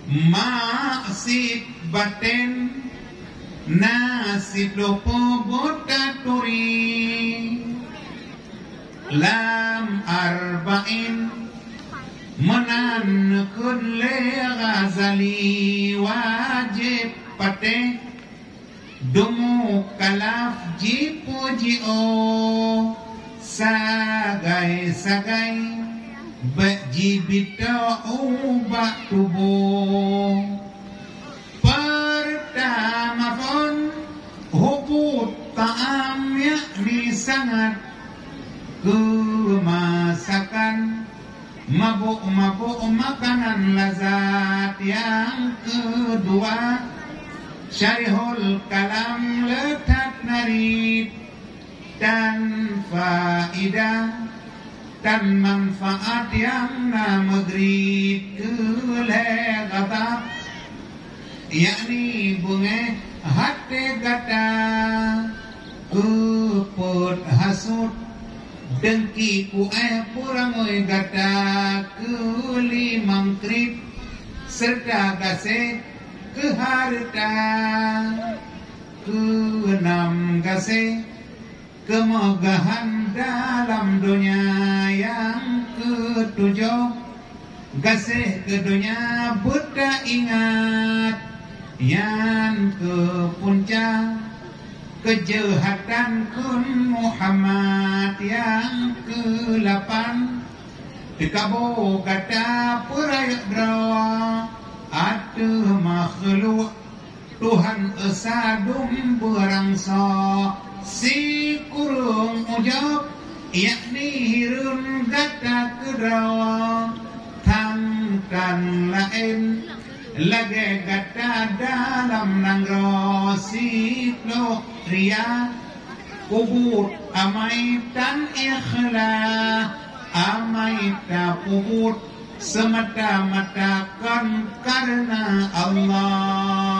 maksib baten nasib lopo botaturi lam arba'in menan kulle Ghazali wajib pate dumu kalaf jipu jio sagai bajibito ubak tubuh pertama pun hubut ta'am yakni sangat kemasakan mabuk-mabuk makanan lazat. Yang kedua syarihul kalam letak narid dan faidah dan manfaat yang namagrid kelegata yakni bunga hati gata uput hasut dengki ku purangoy gata kelimang krip serta gase keharta keenam gase kemegahan dalam dunia. Yang ketujuh gasih ke dunia buta ingat. Yang kepuncak kejahatan kun Muhammad. Yang ke-8 dikabo kata purayak drawa atuh makhluk Tuhan esadum berangsa si kurung ujab yakni hirun gata kedrawa tangkan lain lage gata dalam nanggro si lo ria kubut amai tan ikhlas amai ta kubut semata-mata kan karena Allah.